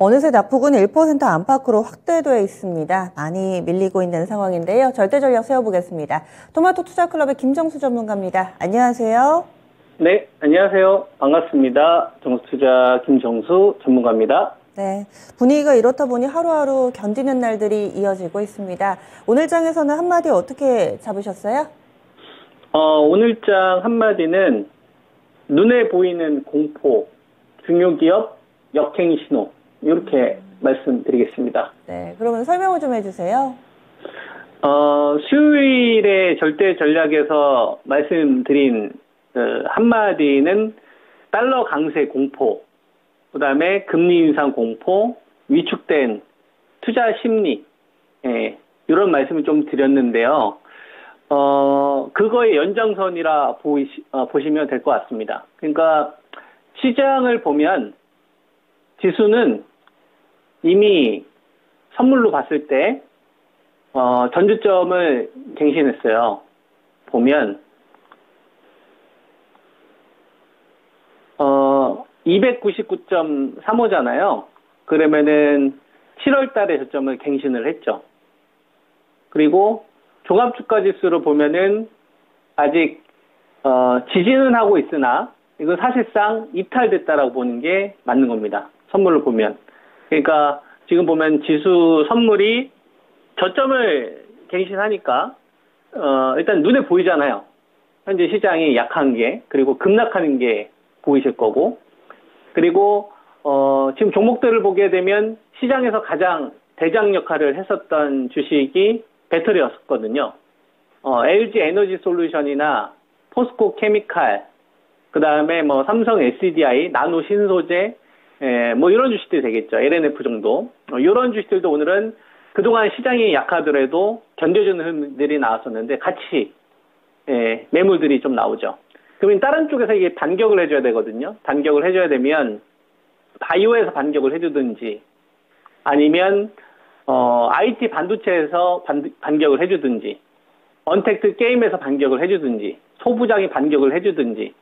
어느새 낙폭은 1% 안팎으로 확대되어 있습니다. 많이 밀리고 있는 상황인데요. 절대 전략 세워보겠습니다. 토마토 투자클럽의 김정수 전문가입니다. 안녕하세요. 네, 안녕하세요. 반갑습니다. 정수투자 김정수 전문가입니다. 네, 분위기가 이렇다 보니 하루하루 견디는 날들이 이어지고 있습니다. 오늘 장에서는 한마디 어떻게 잡으셨어요? 오늘 장 한마디는 눈에 보이는 공포, 중요기업 역행 신호 이렇게 말씀드리겠습니다. 네, 그러면 설명을 좀 해주세요. 수요일에 절대 전략에서 말씀드린 한마디는 달러 강세 공포, 그 다음에 금리 인상 공포, 위축된 투자 심리, 이런 말씀을 좀 드렸는데요. 그거의 연장선이라 보시면 될 것 같습니다. 그러니까 시장을 보면 지수는 이미 선물로 봤을 때 전주점을 갱신했어요. 보면 299.35잖아요. 그러면은 7월 달에 저점을 갱신을 했죠. 그리고 종합주가지수로 보면은 아직 지지는 하고 있으나 이건 사실상 이탈됐다라고 보는 게 맞는 겁니다. 선물로 보면. 그러니까 지금 보면 지수 선물이 저점을 갱신하니까 일단 눈에 보이잖아요. 현재 시장이 약한 게, 그리고 급락하는 게 보이실 거고, 그리고 지금 종목들을 보게 되면 시장에서 가장 대장 역할을 했었던 주식이 배터리였었거든요. LG 에너지 솔루션이나 포스코 케미칼, 그 다음에 뭐 삼성 SDI, 나노 신소재, 뭐 이런 주식들이 되겠죠. LNF 정도. 이런 주식들도 오늘은 그동안 시장이 약하더라도 견뎌주는 흐름들이 나왔었는데 같이 매물들이 좀 나오죠. 그러면 다른 쪽에서 이게 반격을 해줘야 되거든요. 반격을 해줘야 되면 바이오에서 반격을 해주든지 아니면 IT 반도체에서 반격을 해주든지 언택트 게임에서 반격을 해주든지 소부장이 반격을 해주든지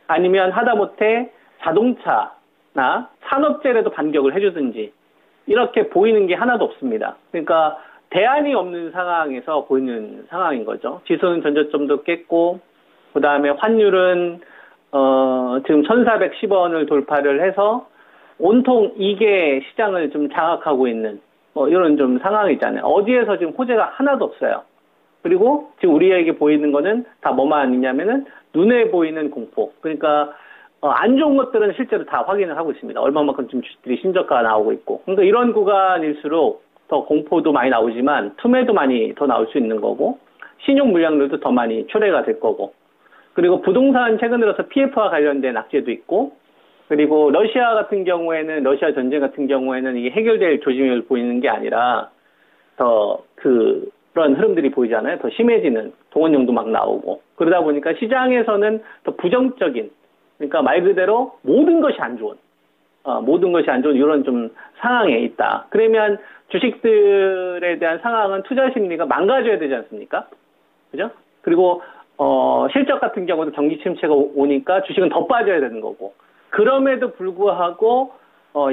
아니면 하다못해 자동차나 산업재래도 반격을 해주든지 이렇게 보이는 게 하나도 없습니다. 그러니까 대안이 없는 상황에서 보이는 상황인 거죠. 지수는 전저점도 깼고 그 다음에 환율은 지금 1,410원을 돌파를 해서 온통 이게 시장을 좀 장악하고 있는 이런 좀 상황이잖아요. 어디에서 지금 호재가 하나도 없어요. 그리고 지금 우리에게 보이는 거는 다 뭐만 있냐면은 눈에 보이는 공포. 그러니까 안 좋은 것들은 실제로 다 확인을 하고 있습니다. 얼마만큼 지금 주식들이 신저가가 나오고 있고. 그러니까 이런 구간일수록 더 공포도 많이 나오지만 투매도 많이 더 나올 수 있는 거고 신용 물량들도 더 많이 초래가 될 거고. 그리고 부동산 최근 들어서 PF와 관련된 악재도 있고, 그리고 러시아 같은 경우에는, 러시아 전쟁 같은 경우에는 이게 해결될 조짐을 보이는 게 아니라 더 그런 흐름들이 보이잖아요. 더 심해지는 동원령도 막 나오고. 그러다 보니까 시장에서는 더 부정적인, 그러니까 말 그대로 모든 것이 안 좋은 이런 좀 상황에 있다. 그러면 주식들에 대한 상황은 투자 심리가 망가져야 되지 않습니까? 그죠? 그리고 실적 같은 경우도 경기 침체가 오니까 주식은 더 빠져야 되는 거고. 그럼에도 불구하고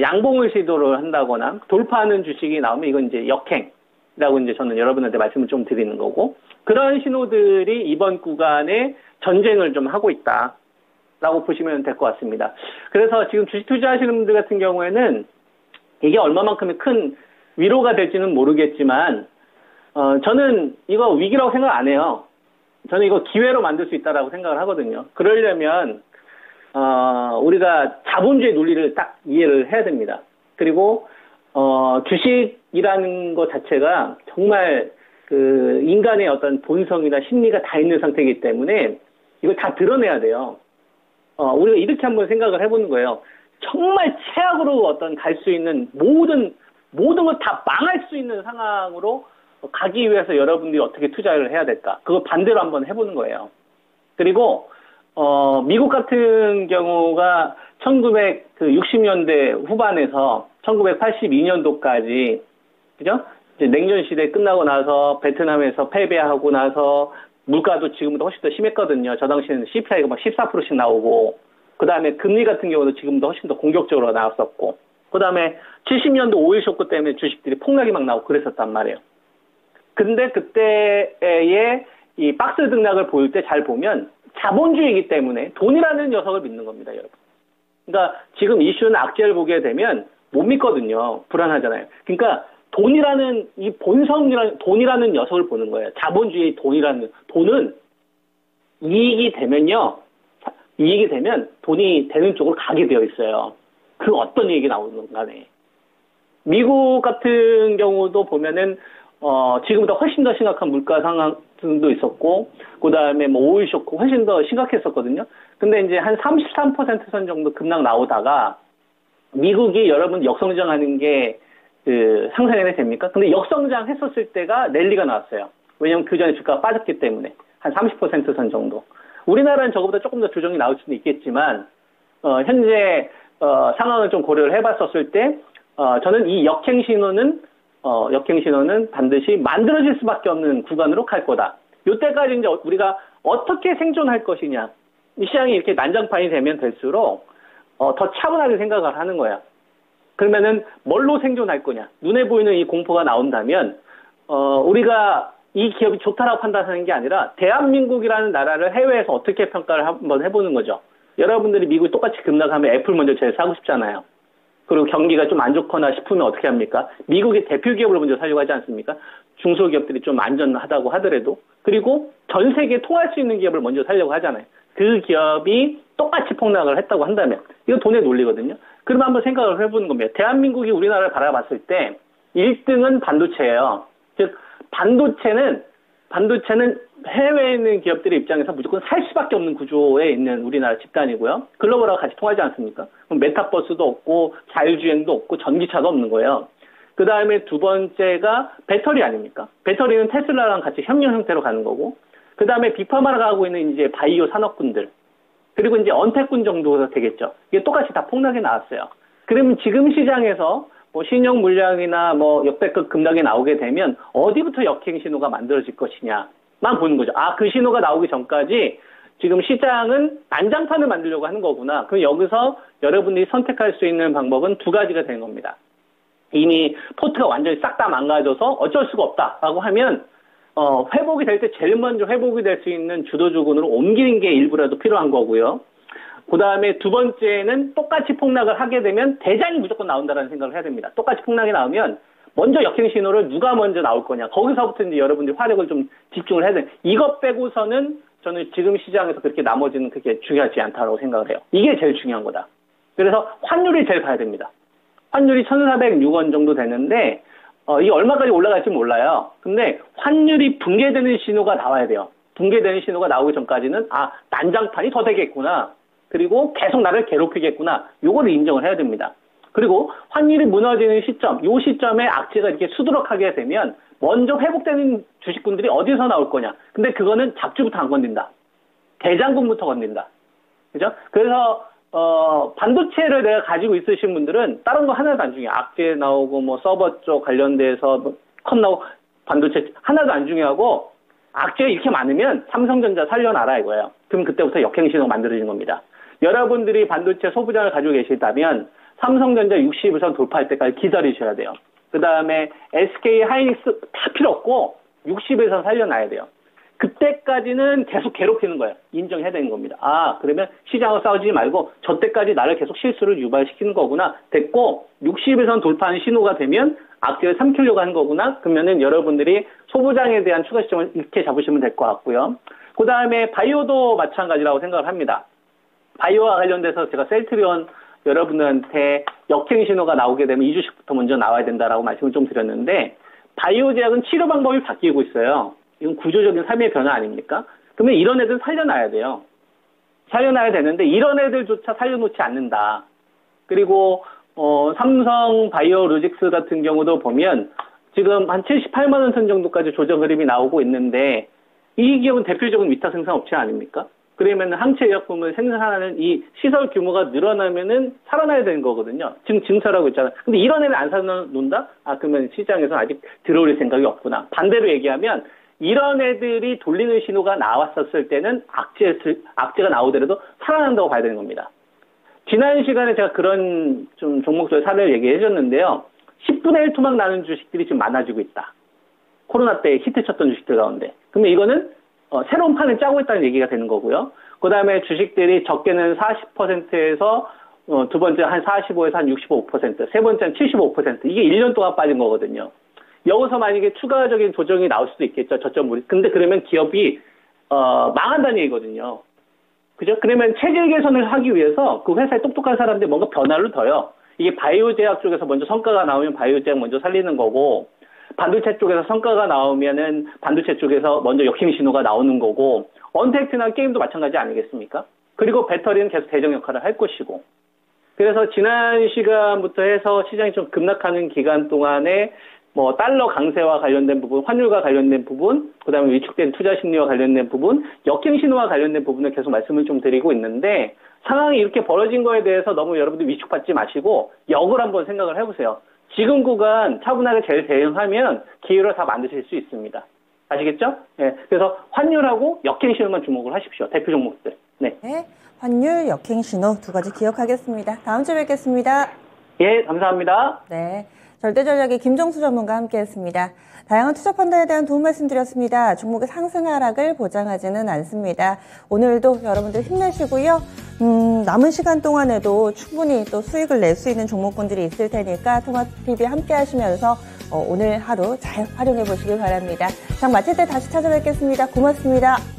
양봉을 시도를 한다거나 돌파하는 주식이 나오면 이건 이제 역행이라고 이제 저는 여러분한테 말씀을 좀 드리는 거고. 그런 신호들이 이번 구간에 전쟁을 좀 하고 있다라고 보시면 될 것 같습니다. 그래서 지금 주식 투자하시는 분들 같은 경우에는 이게 얼마만큼의 큰 위로가 될지는 모르겠지만 저는 이거 위기라고 생각 안 해요. 저는 이거 기회로 만들 수 있다라고 생각을 하거든요. 그러려면 우리가 자본주의 논리를 딱 이해를 해야 됩니다. 그리고 주식이라는 것 자체가 정말 그 인간의 어떤 본성이나 심리가 다 있는 상태이기 때문에 이걸 다 드러내야 돼요. 우리가 이렇게 한번 생각을 해보는 거예요. 정말 최악으로 어떤 갈 수 있는 모든 걸 다 망할 수 있는 상황으로 가기 위해서 여러분들이 어떻게 투자를 해야 될까? 그거 반대로 한번 해보는 거예요. 그리고 미국 같은 경우가 1960년대 후반에서 1982년도까지 그죠? 이제 냉전 시대 끝나고 나서 베트남에서 패배하고 나서 물가도 지금보다 훨씬 더 심했거든요. 저 당시에는 CPI가 막 14%씩 나오고, 그 다음에 금리 같은 경우도 지금보다 훨씬 더 공격적으로 나왔었고, 그 다음에 70년도 오일 쇼크 때문에 주식들이 폭락이 막 나오고 그랬었단 말이에요. 근데 그때의 이 박스 등락을 보일 때 잘 보면 자본주의이기 때문에 돈이라는 녀석을 믿는 겁니다, 여러분. 그러니까 지금 이슈는 악재를 보게 되면 못 믿거든요. 불안하잖아요. 그러니까 돈이라는 이 본성이라는 돈이라는 녀석을 보는 거예요. 자본주의 돈은 이익이 되면 돈이 되는 쪽으로 가게 되어 있어요. 그 어떤 얘기 나오는 간에. 미국 같은 경우도 보면은 지금보다 훨씬 더 심각한 물가 상황도 있었고, 그 다음에 뭐 오일 쇼크 훨씬 더 심각했었거든요. 근데 이제 한 33% 정도 급락 나오다가 미국이 여러분 역성장하는 게 상상이 됩니까? 근데 역성장 했었을 때가 랠리가 나왔어요. 왜냐면 그 전에 주가가 빠졌기 때문에 한 30% 정도. 우리나라는 저거보다 조금 더 조정이 나올 수도 있겠지만 현재 상황을 좀 고려를 해봤었을 때 저는 이 역행 신호는 반드시 만들어질 수밖에 없는 구간으로 갈 거다. 이때까지 이제 우리가 어떻게 생존할 것이냐. 이 시장이 이렇게 난장판이 되면 될수록 더 차분하게 생각을 하는 거야. 그러면은 뭘로 생존할 거냐. 눈에 보이는 이 공포가 나온다면 우리가 이 기업이 좋다라고 판단하는 게 아니라 대한민국이라는 나라를 해외에서 어떻게 평가를 한번 해보는 거죠. 여러분들이 미국이 똑같이 급락하면 애플 먼저 제일 사고 싶잖아요. 그리고 경기가 좀 안 좋거나 싶으면 어떻게 합니까? 미국의 대표 기업을 먼저 사려고 하지 않습니까? 중소기업들이 좀 안전하다고 하더라도. 그리고 전 세계에 통할 수 있는 기업을 먼저 사려고 하잖아요. 그 기업이 똑같이 폭락을 했다고 한다면 이건 돈의 논리거든요. 그러면 한번 생각을 해보는 겁니다. 대한민국이 우리나라를 바라봤을 때 1등은 반도체예요. 즉 반도체는 해외에 있는 기업들의 입장에서 무조건 살 수밖에 없는 구조에 있는 우리나라 집단이고요. 글로벌하고 같이 통하지 않습니까? 그럼 메타버스도 없고 자율주행도 없고 전기차도 없는 거예요. 그 다음에 두 번째가 배터리 아닙니까? 배터리는 테슬라랑 같이 협력 형태로 가는 거고, 그 다음에 빅파마가 하고 있는 이제 바이오 산업군들, 그리고 이제 언택군 정도가 되겠죠. 이게 똑같이 다 폭락이 나왔어요. 그러면 지금 시장에서 뭐 신용 물량이나 뭐 역대급 급락이 나오게 되면 어디부터 역행 신호가 만들어질 것이냐만 보는 거죠. 아, 그 신호가 나오기 전까지 지금 시장은 난장판을 만들려고 하는 거구나. 그럼 여기서 여러분들이 선택할 수 있는 방법은 두 가지가 되는 겁니다. 이미 포트가 완전히 싹 다 망가져서 어쩔 수가 없다라고 하면 회복이 될 때 제일 먼저 회복이 될 수 있는 주도주군으로 옮기는 게 일부라도 필요한 거고요. 그 다음에 두 번째는 똑같이 폭락을 하게 되면 대장이 무조건 나온다는 생각을 해야 됩니다. 똑같이 폭락이 나오면 먼저 역행 신호를 누가 먼저 나올 거냐. 거기서부터 이제 여러분들이 화력을 좀 집중을 해야 돼요. 이것 빼고서는 저는 지금 시장에서 그렇게 나머지는 그렇게 중요하지 않다고 생각을 해요. 이게 제일 중요한 거다. 그래서 환율이 제일 봐야 됩니다. 환율이 1,406원 정도 되는데 이게 얼마까지 올라갈지 몰라요. 근데 환율이 붕괴되는 신호가 나와야 돼요. 붕괴되는 신호가 나오기 전까지는 난장판이 더 되겠구나. 그리고 계속 나를 괴롭히겠구나. 요거를 인정을 해야 됩니다. 그리고 환율이 무너지는 시점, 요 시점에 악재가 이렇게 수두룩하게 되면 먼저 회복되는 주식군들이 어디서 나올 거냐. 근데 그거는 잡주부터 안 건든다. 대장군부터 건든다. 그죠? 그래서 반도체를 내가 가지고 있으신 분들은 다른 거 하나도 안 중요해. 악재 나오고 뭐 서버 쪽 관련돼서 컷 나오고 반도체 하나도 안 중요하고 악재가 이렇게 많으면 삼성전자 살려놔라 이거예요. 그럼 그때부터 역행신호가 만들어지는 겁니다. 여러분들이 반도체 소부장을 가지고 계시다면 삼성전자 60일선 돌파할 때까지 기다리셔야 돼요. 그 다음에 SK 하이닉스 다 필요 없고 60일선 살려놔야 돼요. 그때까지는 계속 괴롭히는 거예요. 인정해야 되는 겁니다. 그러면 시장을 싸우지 말고 저 때까지 나를 계속 실수를 유발시키는 거구나. 됐고 60일선 돌파하는 신호가 되면 악재를 삼키려고 하는 거구나. 그러면은 여러분들이 소부장에 대한 추가 시점을 이렇게 잡으시면 될 것 같고요. 그 다음에 바이오도 마찬가지라고 생각을 합니다. 바이오와 관련돼서 제가 셀트리온 여러분들한테 역행 신호가 나오게 되면 2주씩부터 먼저 나와야 된다라고 말씀을 좀 드렸는데, 바이오 제약은 치료 방법이 바뀌고 있어요. 이건 구조적인 삶의 변화 아닙니까? 그러면 이런 애들 살려놔야 돼요. 살려놔야 되는데 이런 애들조차 살려놓지 않는다. 그리고 삼성 바이오로직스 같은 경우도 보면 지금 한 78만 원 선 정도까지 조정 흐름이 나오고 있는데, 이 기업은 대표적인 위탁 생산 업체 아닙니까? 그러면 항체 의약품을 생산하는 이 시설 규모가 늘어나면은 살아나야 되는 거거든요. 지금 증설하고 있잖아요. 근데 이런 애를 안 살아놓는다? 그러면 시장에서 아직 들어올 생각이 없구나. 반대로 얘기하면 이런 애들이 돌리는 신호가 나왔었을 때는 악재가 나오더라도 살아난다고 봐야 되는 겁니다. 지난 시간에 제가 그런 좀 종목들 사례를 얘기해 줬는데요. 10분의 1 토막 나는 주식들이 지금 많아지고 있다. 코로나 때 히트쳤던 주식들 가운데. 그러면 이거는 새로운 판을 짜고 있다는 얘기가 되는 거고요. 그 다음에 주식들이 적게는 40%에서 두 번째 한 45에서 한 65%, 세 번째는 75%. 이게 1년 동안 빠진 거거든요. 여기서 만약에 추가적인 조정이 나올 수도 있겠죠. 저점물이. 근데 그러면 기업이 망한다는 얘기거든요. 그죠? 그러면 체질 개선을 하기 위해서 그 회사에 똑똑한 사람들이 뭔가 변화를 더요. 이게 바이오 제약 쪽에서 먼저 성과가 나오면 바이오 제약 먼저 살리는 거고, 반도체 쪽에서 성과가 나오면은 반도체 쪽에서 먼저 역행 신호가 나오는 거고, 언택트나 게임도 마찬가지 아니겠습니까? 그리고 배터리는 계속 대정 역할을 할 것이고. 그래서 지난 시간부터 해서 시장이 좀 급락하는 기간 동안에 뭐 달러 강세와 관련된 부분, 환율과 관련된 부분, 그다음에 위축된 투자 심리와 관련된 부분, 역행 신호와 관련된 부분을 계속 말씀을 좀 드리고 있는데, 상황이 이렇게 벌어진 거에 대해서 너무 여러분들 위축받지 마시고 역을 한번 생각을 해보세요. 지금 구간 차분하게 잘 대응하면 기회를 다 만드실 수 있습니다. 아시겠죠? 네. 그래서 환율하고 역행 신호만 주목을 하십시오. 대표 종목들. 네. 네. 환율, 역행 신호 두 가지 기억하겠습니다. 다음 주에 뵙겠습니다. 예, 감사합니다. 네. 절대전략의 김정수 전문가와 함께했습니다. 다양한 투자 판단에 대한 도움 말씀드렸습니다. 종목의 상승 하락을 보장하지는 않습니다. 오늘도 여러분들 힘내시고요. 남은 시간 동안에도 충분히 또 수익을 낼 수 있는 종목군들이 있을 테니까 토마토TV 함께 하시면서 오늘 하루 잘 활용해 보시길 바랍니다. 장 마칠 때 다시 찾아뵙겠습니다. 고맙습니다.